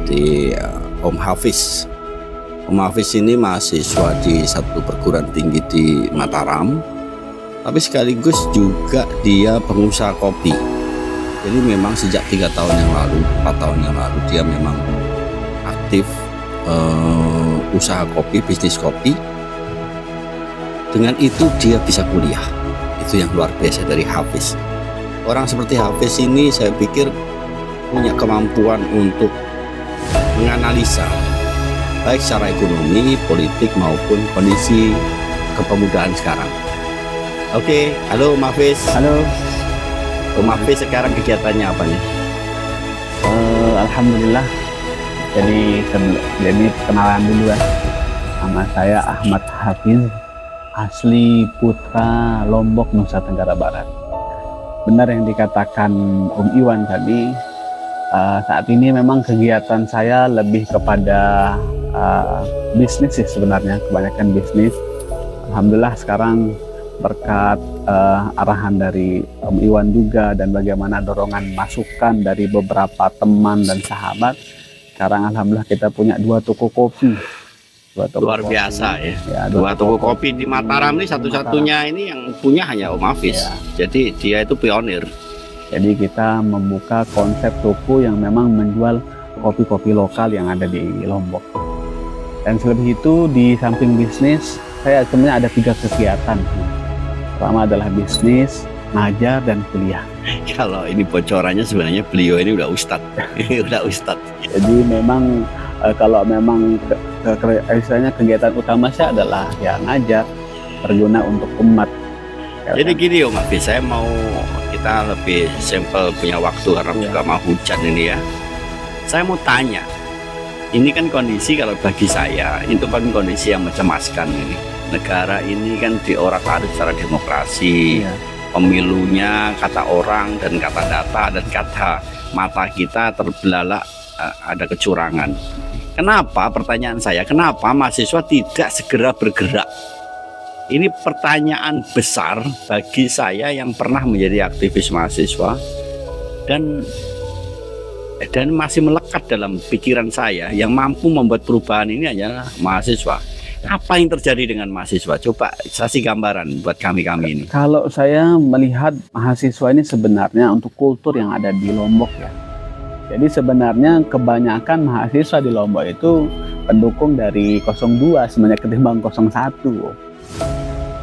seperti Om Hafiz. Om Hafiz ini mahasiswa di satu perguruan tinggi di Mataram, tapi sekaligus juga dia pengusaha kopi. Jadi memang sejak 3 tahun yang lalu, 4 tahun yang lalu dia memang aktif usaha kopi, bisnis kopi. Dengan itu dia bisa kuliah. Itu yang luar biasa dari Hafiz. Orang seperti Hafiz ini saya pikir punya kemampuan untuk menganalisa baik secara ekonomi, politik maupun kondisi kepemudaan sekarang. Oke, halo Om Hafiz. Halo. Om Hafiz sekarang kegiatannya apa nih? Alhamdulillah. Jadi kenalan dulu ya. Nama saya Ahmad Hafiz, asli Putra Lombok, Nusa Tenggara Barat. Benar yang dikatakan Om Iwan tadi. Saat ini memang kegiatan saya lebih kepada bisnis sih sebenarnya, kebanyakan bisnis. Alhamdulillah sekarang berkat arahan dari Om Iwan juga dan bagaimana dorongan masukan dari beberapa teman dan sahabat, sekarang alhamdulillah kita punya 2 toko kopi. Luar biasa ya. 2 toko kopi di Mataram ini satu-satunya ini yang punya hanya Om Hafiz. Ya. Jadi dia itu pionir. Jadi kita membuka konsep toko yang memang menjual kopi-kopi lokal yang ada di Lombok. Dan selebih itu di samping bisnis, saya sebenarnya ada 3 kegiatan. Pertama adalah bisnis, ngajar, dan kuliah. Kalau ini bocorannya sebenarnya beliau ini udah ustadz. Udah ustadz. Jadi memang kalau memang istilahnya kegiatan utama saya adalah ya ngajar, berguna untuk umat. Jadi gini Om Hafiz, saya mau kita lebih simpel punya waktu karena juga mau hujan ini ya. Saya mau tanya, ini kan kondisi kalau bagi saya itu kan kondisi yang mencemaskan ini. Negara ini kan diorak-arik secara demokrasi, pemilunya kata orang dan kata data dan kata mata kita terbelalak ada kecurangan. Kenapa, pertanyaan saya, kenapa mahasiswa tidak segera bergerak? Ini pertanyaan besar bagi saya yang pernah menjadi aktivis mahasiswa dan masih melekat dalam pikiran saya. Yang mampu membuat perubahan ini adalah mahasiswa. Apa yang terjadi dengan mahasiswa? Coba kasih gambaran buat kami ini. Kalau saya melihat mahasiswa ini sebenarnya untuk kultur yang ada di Lombok ya. Jadi sebenarnya kebanyakan mahasiswa di Lombok itu pendukung dari 02 sebenarnya ketimbang 01.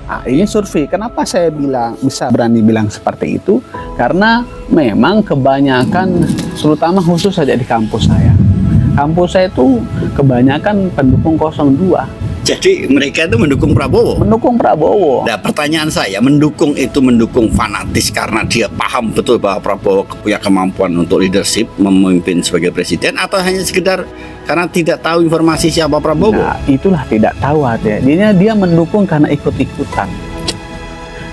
Nah, ini survei. Kenapa saya bisa berani bilang seperti itu? Karena memang kebanyakan, terutama khusus saja di kampus saya. Kampus saya itu kebanyakan pendukung 02. Jadi mereka itu mendukung Prabowo? Mendukung Prabowo. Nah, pertanyaan saya, mendukung itu mendukung fanatis karena dia paham betul bahwa Prabowo punya kemampuan untuk leadership, memimpin sebagai presiden, atau hanya sekedar karena tidak tahu informasi siapa Prabowo? Nah, itulah tidak tahu artinya. Dia mendukung karena ikut-ikutan.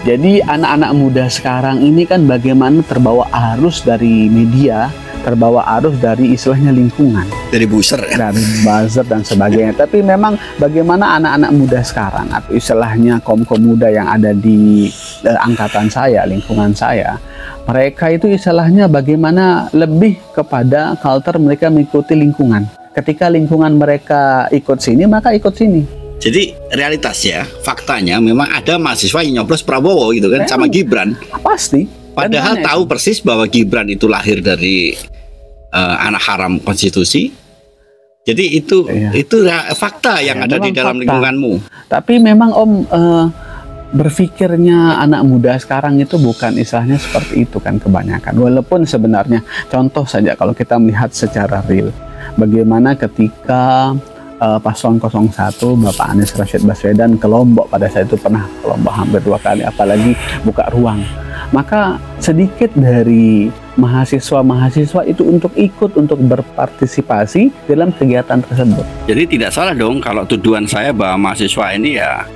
Jadi anak-anak muda sekarang ini kan bagaimana terbawa arus dari media, terbawa arus dari istilahnya lingkungan, dari buzzer ya? Dari buzzer dan sebagainya. Tapi memang bagaimana anak-anak muda sekarang atau istilahnya kaum muda yang ada di angkatan saya, lingkungan saya, mereka itu istilahnya bagaimana lebih kepada culture mereka mengikuti lingkungan. Ketika lingkungan mereka ikut sini, maka ikut sini. Jadi realitasnya, faktanya memang ada mahasiswa yang nyoblos Prabowo gitu kan, sama Gibran. Pasti. Padahal tahu persis bahwa Gibran itu lahir dari anak haram konstitusi. Jadi itu fakta yang ada di dalam lingkunganmu. Tapi memang Om berpikirnya anak muda sekarang itu bukan istilahnya seperti itu kan kebanyakan. Walaupun sebenarnya contoh saja kalau kita melihat secara real, bagaimana ketika Paslon 01 Bapak Anies Rashid Baswedan ke Lombok, pada saat itu pernah ke Lombok hampir 2 kali, apalagi buka ruang. Maka sedikit dari mahasiswa-mahasiswa itu untuk ikut, untuk berpartisipasi dalam kegiatan tersebut. Jadi tidak salah dong kalau tuduhan saya bahwa mahasiswa ini ya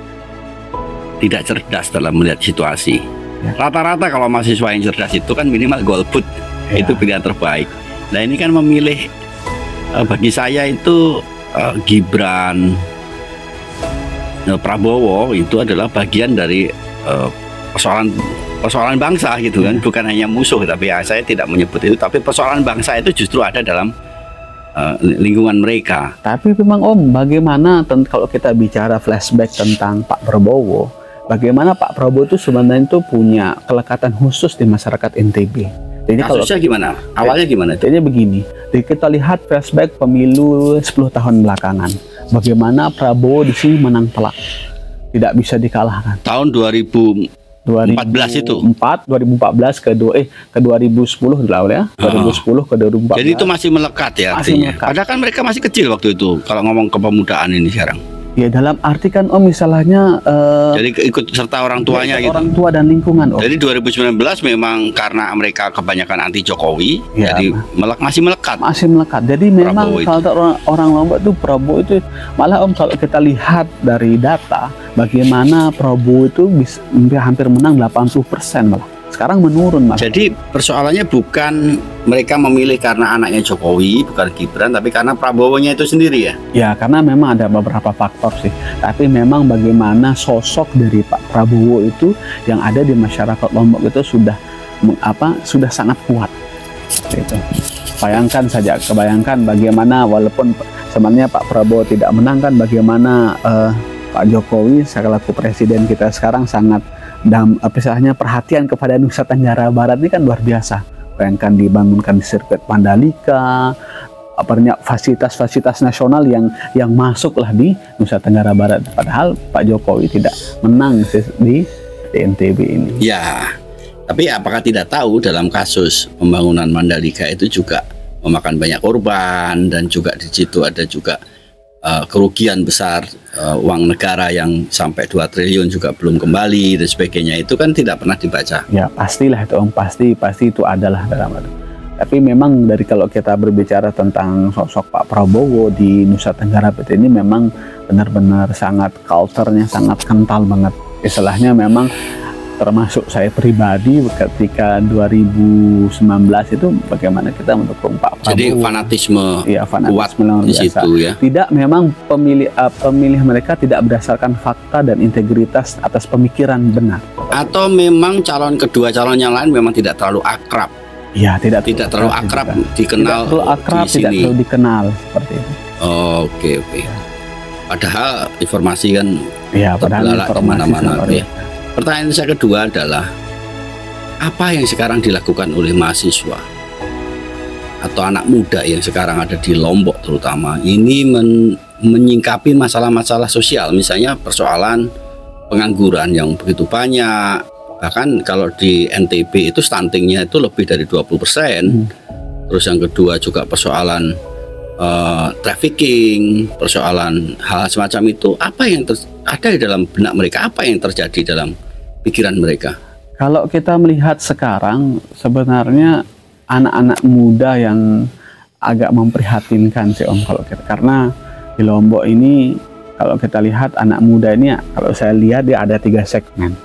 tidak cerdas dalam melihat situasi. Rata-rata kalau mahasiswa yang cerdas itu kan minimal golput, itu pilihan terbaik. Nah ini kan memilih, bagi saya itu Gibran, Prabowo itu adalah bagian dari persoalan bangsa gitu kan, bukan hanya musuh. Tapi ya, saya tidak menyebut itu, tapi persoalan bangsa itu justru ada dalam lingkungan mereka. Tapi memang Om, bagaimana kalau kita bicara flashback tentang Pak Prabowo, bagaimana Pak Prabowo itu sebenarnya itu punya kelekatan khusus di masyarakat NTB. Jadi kasusnya gimana? Awalnya gimana? Jadi begini, kita lihat flashback pemilu 10 tahun belakangan. Bagaimana Prabowo di sini menang telak, tidak bisa dikalahkan. Tahun 2014 itu. 2014 ke 2010 lah ya. 2010 ke 2014. Jadi itu masih melekat ya masih artinya. Melekat. Padahal kan mereka masih kecil waktu itu kalau ngomong kepemudaan ini sekarang. Ya dalam arti kan Om misalnya jadi ikut serta orang tuanya gitu. Orang tua dan lingkungan Om. Jadi 2019 memang karena mereka kebanyakan anti Jokowi, ya, jadi masih melekat. Masih melekat. Jadi memang kalau orang Lombok itu Prabowo itu malah Om kalau kita lihat dari data bagaimana Prabowo itu bisa hampir menang 80% malah. Sekarang menurun Mas. Jadi persoalannya bukan mereka memilih karena anaknya Jokowi, bukan Gibran, tapi karena Prabowo-nya itu sendiri ya? Ya, karena memang ada beberapa faktor sih. Tapi memang bagaimana sosok dari Pak Prabowo itu yang ada di masyarakat Lombok itu sudah sangat kuat. Gitu. Kebayangkan bagaimana walaupun sebenarnya Pak Prabowo tidak menang kan, bagaimana Pak Jokowi selaku presiden kita sekarang sangat perhatian kepada Nusa Tenggara Barat ini kan luar biasa. Bayangkan dibangunkan di sirkuit Mandalika, fasilitas-fasilitas nasional yang masuklah di Nusa Tenggara Barat. Padahal Pak Jokowi tidak menang di NTB ini. Ya, tapi apakah tidak tahu dalam kasus pembangunan Mandalika itu juga memakan banyak korban dan juga di situ ada juga kerugian besar, uang negara yang sampai 2 triliun juga belum kembali dan sebagainya, itu kan tidak pernah dibaca. Ya pastilah itu Om, pasti itu adalah dalam itu. Tapi memang dari kalau kita berbicara tentang sosok Pak Prabowo di Nusa Tenggara Barat ini memang benar-benar sangat culture-nya sangat kental banget. Istilahnya memang termasuk saya pribadi ketika 2019 itu bagaimana kita mendukung Pak Prabowo. Jadi fanatisme, fanatisme kuat di situ ya. Tidak, memang pemilih mereka tidak berdasarkan fakta dan integritas atas pemikiran benar. Atau memang kedua calon yang lain memang tidak terlalu akrab. Ya, tidak terlalu akrab dikenal. Tidak terlalu akrab, tidak terlalu dikenal seperti itu. Oke. Padahal informasi kan padahal informasi mana-mana ya. Pertanyaan saya kedua adalah apa yang sekarang dilakukan oleh mahasiswa atau anak muda yang sekarang ada di Lombok terutama ini menyingkapi masalah-masalah sosial, misalnya persoalan pengangguran yang begitu banyak, bahkan kalau di NTB itu stuntingnya itu lebih dari 20%. Terus yang kedua juga persoalan trafficking, persoalan hal semacam itu. Apa yang ada di dalam benak mereka, apa yang terjadi dalam pikiran mereka? Kalau kita melihat sekarang sebenarnya anak-anak muda yang agak memprihatinkan sih Om kalau kita, karena di Lombok ini kalau kita lihat anak muda ini kalau saya lihat dia ada 3 segmen.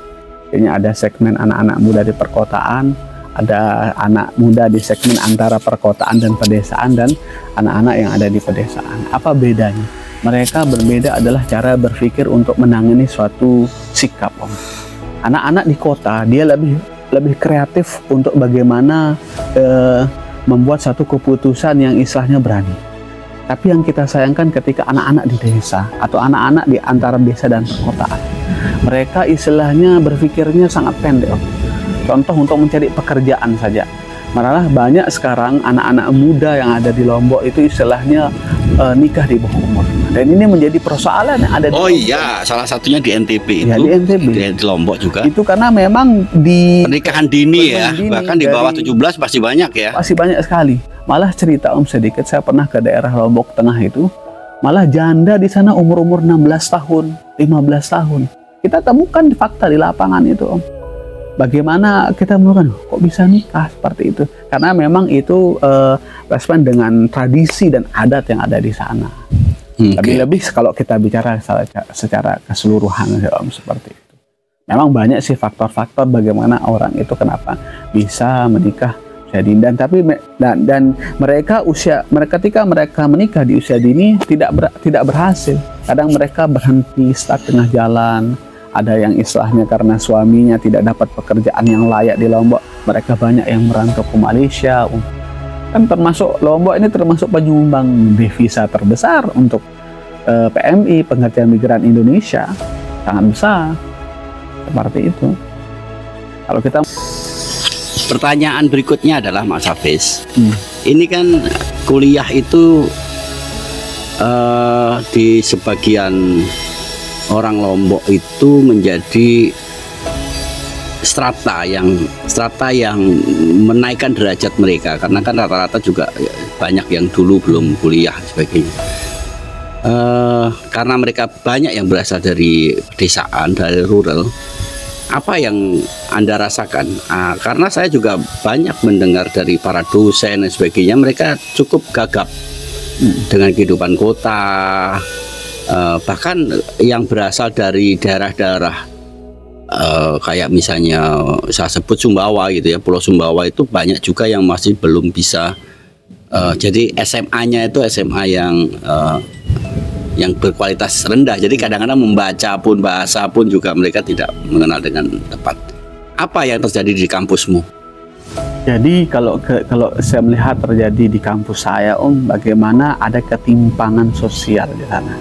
Ini ada segmen anak-anak muda di perkotaan, ada anak muda di segmen antara perkotaan dan pedesaan, dan anak-anak yang ada di pedesaan. Apa bedanya? Mereka berbeda adalah cara berpikir untuk menangani suatu sikap Om. Anak-anak di kota dia lebih kreatif untuk bagaimana membuat satu keputusan yang istilahnya berani. Tapi yang kita sayangkan ketika anak-anak di desa atau anak-anak di antara desa dan perkotaan, mereka istilahnya berpikirnya sangat pendek. Contoh untuk mencari pekerjaan saja. Malah banyak sekarang anak-anak muda yang ada di Lombok itu istilahnya nikah di bawah umur. Dan ini menjadi persoalan yang ada di Lombok. Iya, salah satunya di NTB itu. Ya, di NTB. Di Lombok juga. Itu karena memang di pernikahan dini ya, bahkan di bawah 17 masih banyak ya. Masih banyak sekali. Malah cerita Om sedikit, saya pernah ke daerah Lombok Tengah itu, malah janda di sana umur-umur 16 tahun, 15 tahun. Kita temukan fakta di lapangan itu Om. Bagaimana kita menemukan kok bisa nikah seperti itu? Karena memang itu respon dengan tradisi dan adat yang ada di sana. Tapi lebih kalau kita bicara secara keseluruhan Om, seperti itu. Memang banyak sih faktor-faktor bagaimana orang itu kenapa bisa menikah usia dini, dan mereka ketika mereka menikah di usia dini tidak berhasil. Kadang mereka berhenti stuck tengah jalan. Ada yang istilahnya karena suaminya tidak dapat pekerjaan yang layak di Lombok, mereka banyak yang merantau ke Malaysia. Kan termasuk Lombok ini termasuk penyumbang devisa terbesar untuk PMI, pengertian migran Indonesia, sangat besar. Seperti itu. Kalau kita Pertanyaan berikutnya adalah Mas Hafiz, ini kan kuliah itu di sebagian orang Lombok itu menjadi strata yang menaikkan derajat mereka, karena kan rata-rata juga banyak yang dulu belum kuliah sebagainya. Karena mereka banyak yang berasal dari pedesaan, dari rural. Apa yang Anda rasakan? Karena saya juga banyak mendengar dari para dosen dan sebagainya, mereka cukup gagap dengan kehidupan kota. Bahkan yang berasal dari daerah-daerah kayak misalnya saya sebut Sumbawa gitu ya, Pulau Sumbawa itu banyak juga yang masih belum bisa. Jadi SMA-nya itu SMA yang berkualitas rendah. Jadi kadang-kadang membaca pun, bahasa pun juga mereka tidak mengenal dengan tepat. Apa yang terjadi di kampusmu? Jadi kalau saya melihat terjadi di kampus saya, bagaimana ada ketimpangan sosial di sana.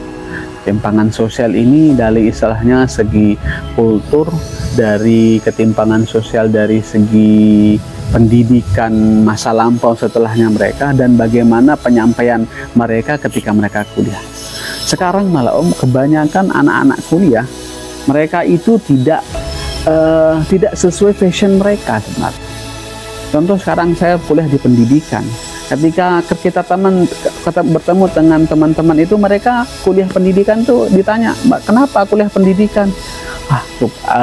Ketimpangan sosial ini dari istilahnya segi kultur, dari ketimpangan sosial dari segi pendidikan masa lampau setelahnya mereka, dan bagaimana penyampaian mereka ketika mereka kuliah. Sekarang malah kebanyakan anak-anak kuliah mereka itu tidak sesuai fashion mereka sebenarnya. Contoh sekarang saya kuliah di pendidikan. Ketika kita bertemu dengan teman-teman itu, mereka kuliah pendidikan tuh ditanya, "Mbak, kenapa kuliah pendidikan?"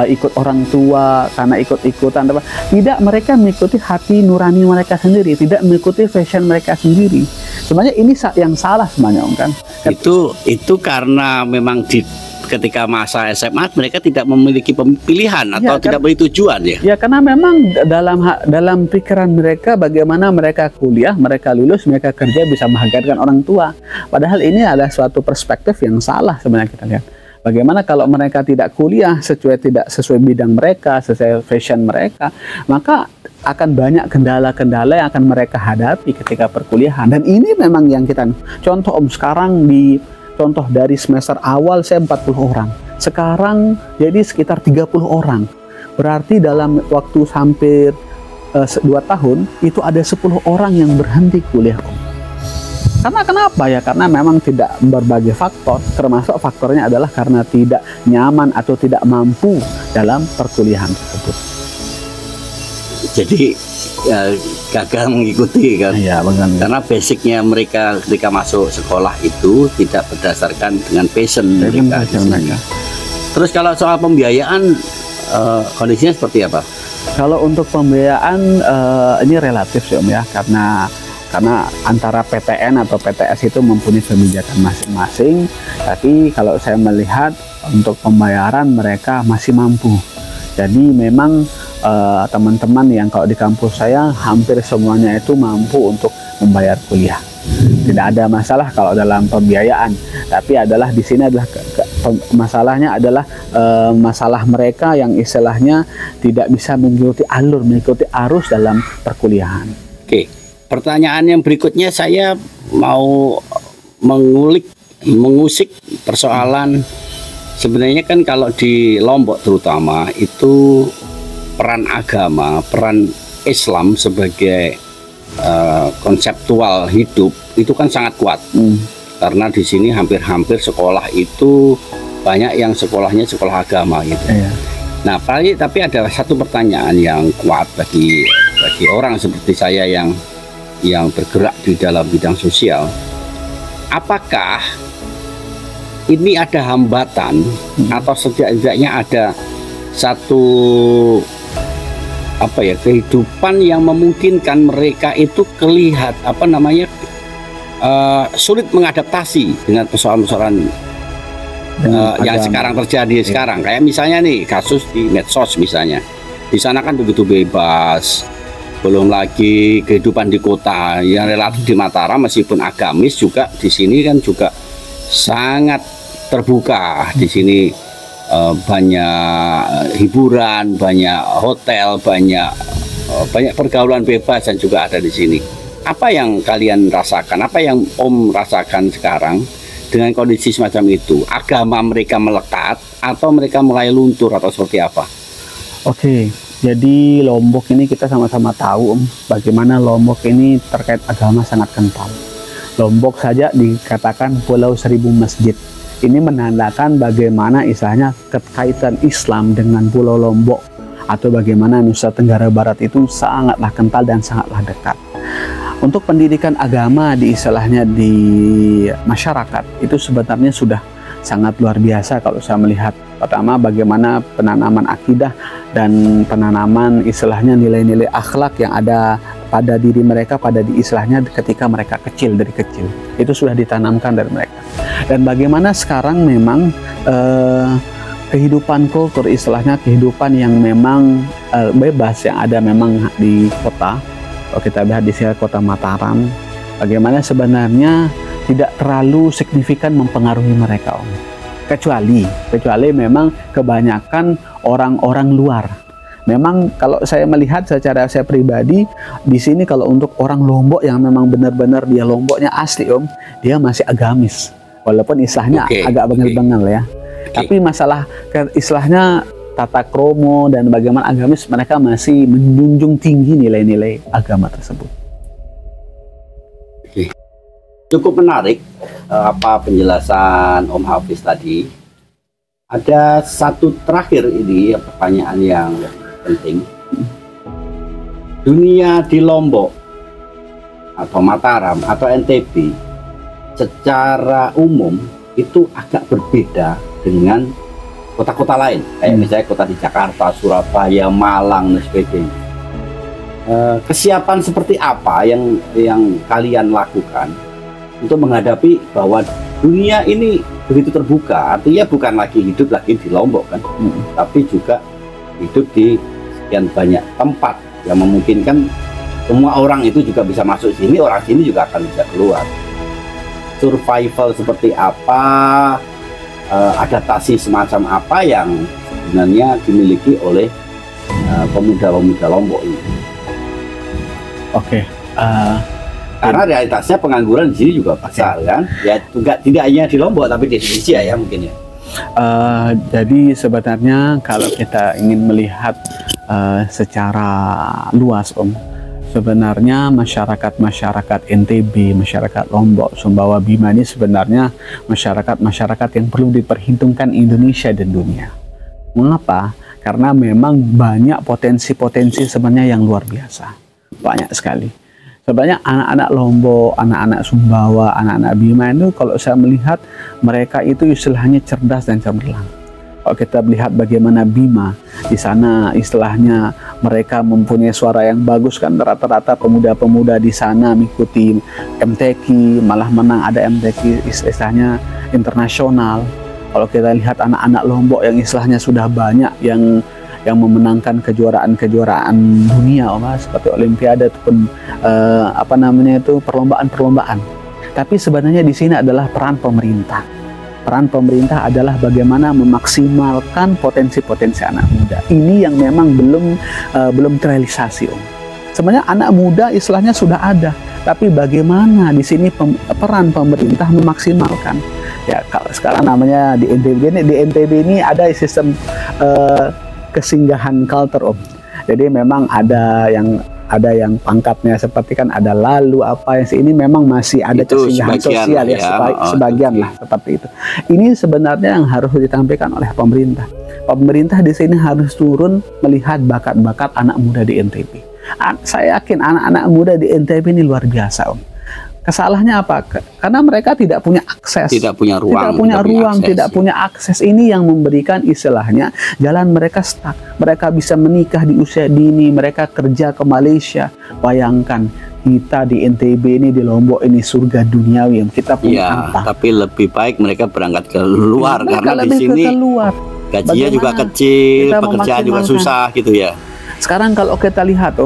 Ikut orang tua, karena ikut-ikutan. Tidak, mereka mengikuti hati nurani mereka sendiri, tidak mengikuti fashion mereka sendiri. Sebenarnya ini yang salah sebenarnya, kan? Itu karena memang ketika masa SMA mereka tidak memiliki pilihan atau tidak memiliki tujuan ya? Ya, karena memang dalam pikiran mereka bagaimana mereka kuliah, mereka lulus, mereka kerja bisa menghargakan orang tua. Padahal ini adalah suatu perspektif yang salah sebenarnya kita lihat. Bagaimana kalau mereka tidak kuliah tidak sesuai bidang mereka, sesuai fashion mereka, maka akan banyak kendala-kendala yang akan mereka hadapi ketika perkuliahan. Dan ini memang yang kita contoh sekarang contoh dari semester awal saya 40 orang. Sekarang jadi sekitar 30 orang. Berarti dalam waktu hampir 2 tahun itu ada 10 orang yang berhenti kuliah. Karena kenapa ya? Karena memang tidak berbagai faktor, termasuk faktornya adalah karena tidak nyaman atau tidak mampu dalam perkuliahan tersebut. Jadi gagal mengikuti kan? Ya, karena basicnya mereka ketika masuk sekolah itu tidak berdasarkan dengan passion mereka. Terus kalau soal pembiayaan kondisinya seperti apa? Kalau untuk pembiayaan ini relatif sih ya, karena antara PTN atau PTS itu mempunyai kebijakan masing-masing. Tapi kalau saya melihat untuk pembayaran mereka masih mampu. Jadi memang teman-teman yang kalau di kampus saya hampir semuanya itu mampu untuk membayar kuliah. Tidak ada masalah kalau dalam pembiayaan. Tapi adalah di sini adalah masalahnya adalah masalah mereka yang istilahnya tidak bisa mengikuti arus dalam perkuliahan. Oke. Pertanyaan yang berikutnya saya mau mengusik persoalan. Sebenarnya kan kalau di Lombok terutama itu peran agama, peran Islam sebagai konseptual hidup itu kan sangat kuat. Karena di sini hampir-hampir sekolah itu banyak yang sekolahnya sekolah agama gitu. Nah, tapi ada satu pertanyaan yang kuat bagi orang seperti saya yang bergerak di dalam bidang sosial. Apakah ini ada hambatan atau setidaknya ada satu kehidupan yang memungkinkan mereka itu sulit mengadaptasi dengan persoalan-persoalan yang sekarang terjadi sekarang. Kayak misalnya nih kasus di medsos misalnya. Di sana kan begitu bebas. Belum lagi kehidupan di kota yang relatif di Mataram meskipun agamis juga di sini kan juga sangat terbuka. Di sini banyak hiburan, banyak hotel, banyak pergaulan bebas dan juga ada di sini. Apa yang kalian rasakan? Apa yang Om rasakan sekarang dengan kondisi semacam itu? Agama mereka melekat atau mereka mulai luntur atau seperti apa? Oke, jadi Lombok ini kita sama-sama tahu bagaimana Lombok ini terkait agama sangat kental. Lombok saja dikatakan Pulau Seribu Masjid. Ini menandakan bagaimana istilahnya kekaitan Islam dengan Pulau Lombok atau bagaimana Nusa Tenggara Barat itu sangatlah kental dan sangatlah dekat. Untuk pendidikan agama di istilahnya di masyarakat itu sebenarnya sudah sangat luar biasa kalau saya melihat. Pertama, bagaimana penanaman akidah dan penanaman istilahnya nilai-nilai akhlak yang ada pada diri mereka, pada di istilahnya ketika mereka kecil, dari kecil itu sudah ditanamkan dari mereka. Dan bagaimana sekarang memang kehidupan kultur istilahnya kehidupan yang memang bebas yang ada memang di kota. Kalau kita lihat di sini kota Mataram, bagaimana sebenarnya tidak terlalu signifikan mempengaruhi mereka, kecuali memang kebanyakan orang-orang luar. Memang kalau saya melihat secara saya pribadi di sini, kalau untuk orang Lombok yang memang benar-benar dia Lomboknya asli dia masih agamis, walaupun istilahnya agak bengal-bengal ya. Tapi masalah istilahnya tata kromo dan bagaimana agamis, mereka masih menjunjung tinggi nilai-nilai agama tersebut. Cukup menarik apa penjelasan Om Hafiz tadi. Ada satu terakhir ini pertanyaan yang penting. Dunia di Lombok atau Mataram atau NTB secara umum itu agak berbeda dengan kota-kota lain, kayak misalnya kota di Jakarta, Surabaya, Malang, dan sebagainya. Kesiapan seperti apa yang kalian lakukan untuk menghadapi bahwa dunia ini begitu terbuka? Artinya bukan lagi hidup lagi di Lombok kan, tapi juga hidup di sekian banyak tempat yang memungkinkan semua orang itu juga bisa masuk sini, orang sini juga akan bisa keluar. Survival seperti apa? Adaptasi semacam apa yang sebenarnya dimiliki oleh pemuda-pemuda Lombok ini? Karena realitasnya pengangguran di sini juga besar kan? Ya tidak hanya di Lombok tapi di Indonesia ya mungkin ya. Jadi sebenarnya kalau kita ingin melihat secara luas sebenarnya masyarakat NTB, masyarakat Lombok, Sumbawa, Bima ini sebenarnya masyarakat yang perlu diperhitungkan Indonesia dan dunia. Mengapa? Karena memang banyak potensi-potensi sebenarnya yang luar biasa. Banyak sekali. Sebenarnya anak-anak Lombok, anak-anak Sumbawa, anak-anak Bima itu kalau saya melihat mereka itu istilahnya cerdas dan cemerlang. Kalau kita melihat bagaimana Bima, di sana istilahnya mereka mempunyai suara yang bagus kan, rata-rata pemuda-pemuda di sana mengikuti MTQ, malah menang ada MTQ istilahnya internasional. Kalau kita lihat anak-anak Lombok yang istilahnya sudah banyak yang memenangkan kejuaraan dunia seperti Olimpiade ataupun perlombaan-perlombaan. Tapi sebenarnya di sini adalah peran pemerintah. Peran pemerintah adalah bagaimana memaksimalkan potensi-potensi anak muda. Ini yang memang belum terrealisasi, Sebenarnya anak muda istilahnya sudah ada, tapi bagaimana di sini peran pemerintah memaksimalkan? Ya, kalau sekarang namanya di NTB ini ada sistem kesinggahan kultur, Jadi memang ada yang pangkatnya seperti kan ada lalu apa yang ini memang masih ada kesinggahan sosial ya, sebagian lah seperti itu. Ini sebenarnya yang harus ditampilkan oleh pemerintah. Pemerintah di sini harus turun melihat bakat-bakat anak muda di NTB. Saya yakin anak-anak muda di NTB ini luar biasa, Kesalahannya apa? Karena mereka tidak punya akses, tidak punya ruang, akses. Ini yang memberikan istilahnya jalan mereka stuck. Mereka bisa menikah di usia dini, mereka kerja ke Malaysia. Bayangkan kita di NTB ini, di Lombok ini surga duniawi yang kita punya. Tapi lebih baik mereka berangkat ke luar karena di sini gajinya juga kecil, pekerjaan juga susah gitu ya. Sekarang kalau kita lihat,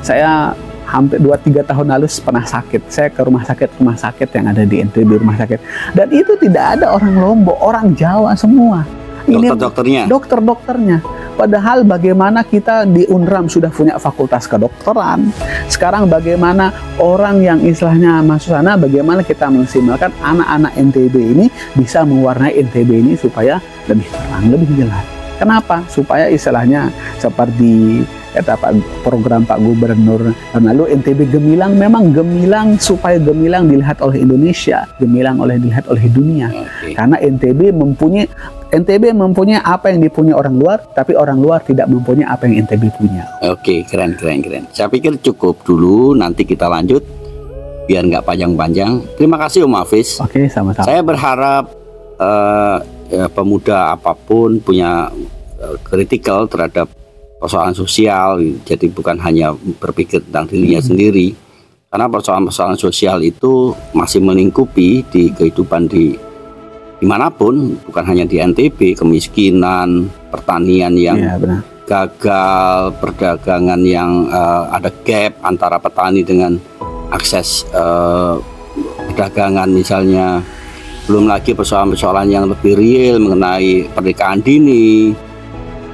saya hampir 2-3 tahun lalu pernah sakit. Saya ke rumah sakit yang ada di NTB, rumah sakit. Dan itu tidak ada orang Lombok, orang Jawa semua. Dokter-dokternya? Dokter-dokternya. Padahal bagaimana kita di UNRAM sudah punya fakultas kedokteran. Sekarang bagaimana orang yang istilahnya masuk sana, bagaimana kita maksimalkan anak-anak NTB ini bisa mewarnai NTB ini supaya lebih terang, lebih jelas. Kenapa? Supaya istilahnya seperti kata program Pak Gubernur lalu NTB gemilang, memang gemilang supaya gemilang dilihat oleh Indonesia, gemilang dilihat oleh dunia. Karena NTB mempunyai apa yang dipunyai orang luar, tapi orang luar tidak mempunyai apa yang NTB punya. Oke, keren. Saya pikir cukup dulu, nanti kita lanjut biar nggak panjang-panjang. Terima kasih Om Hafiz. Oke, sama-sama. Saya berharap pemuda apapun punya kritikal terhadap persoalan sosial, jadi bukan hanya berpikir tentang dirinya sendiri, karena persoalan-persoalan sosial itu masih melingkupi di kehidupan dimanapun, bukan hanya di NTB. Kemiskinan, pertanian yang gagal, perdagangan yang ada gap antara petani dengan akses perdagangan misalnya, belum lagi persoalan-persoalan yang lebih real mengenai pernikahan dini,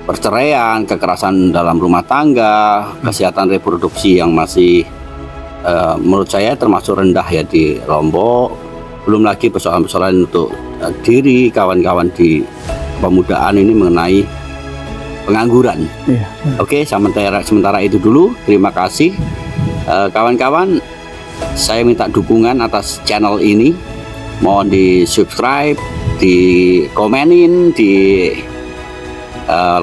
perceraian, kekerasan dalam rumah tangga, kesehatan reproduksi yang masih menurut saya termasuk rendah ya di Lombok. Belum lagi persoalan-persoalan untuk diri kawan-kawan di kepemudaan ini mengenai pengangguran. Oke, sementara itu dulu. Terima kasih kawan-kawan. Saya minta dukungan atas channel ini. Mohon di subscribe, di komenin, di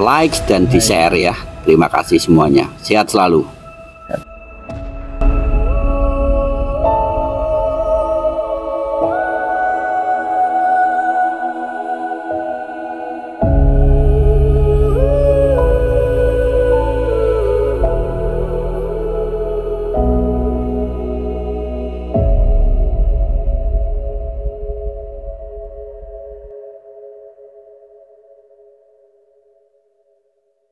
like dan di share ya. Terima kasih semuanya. Sehat selalu.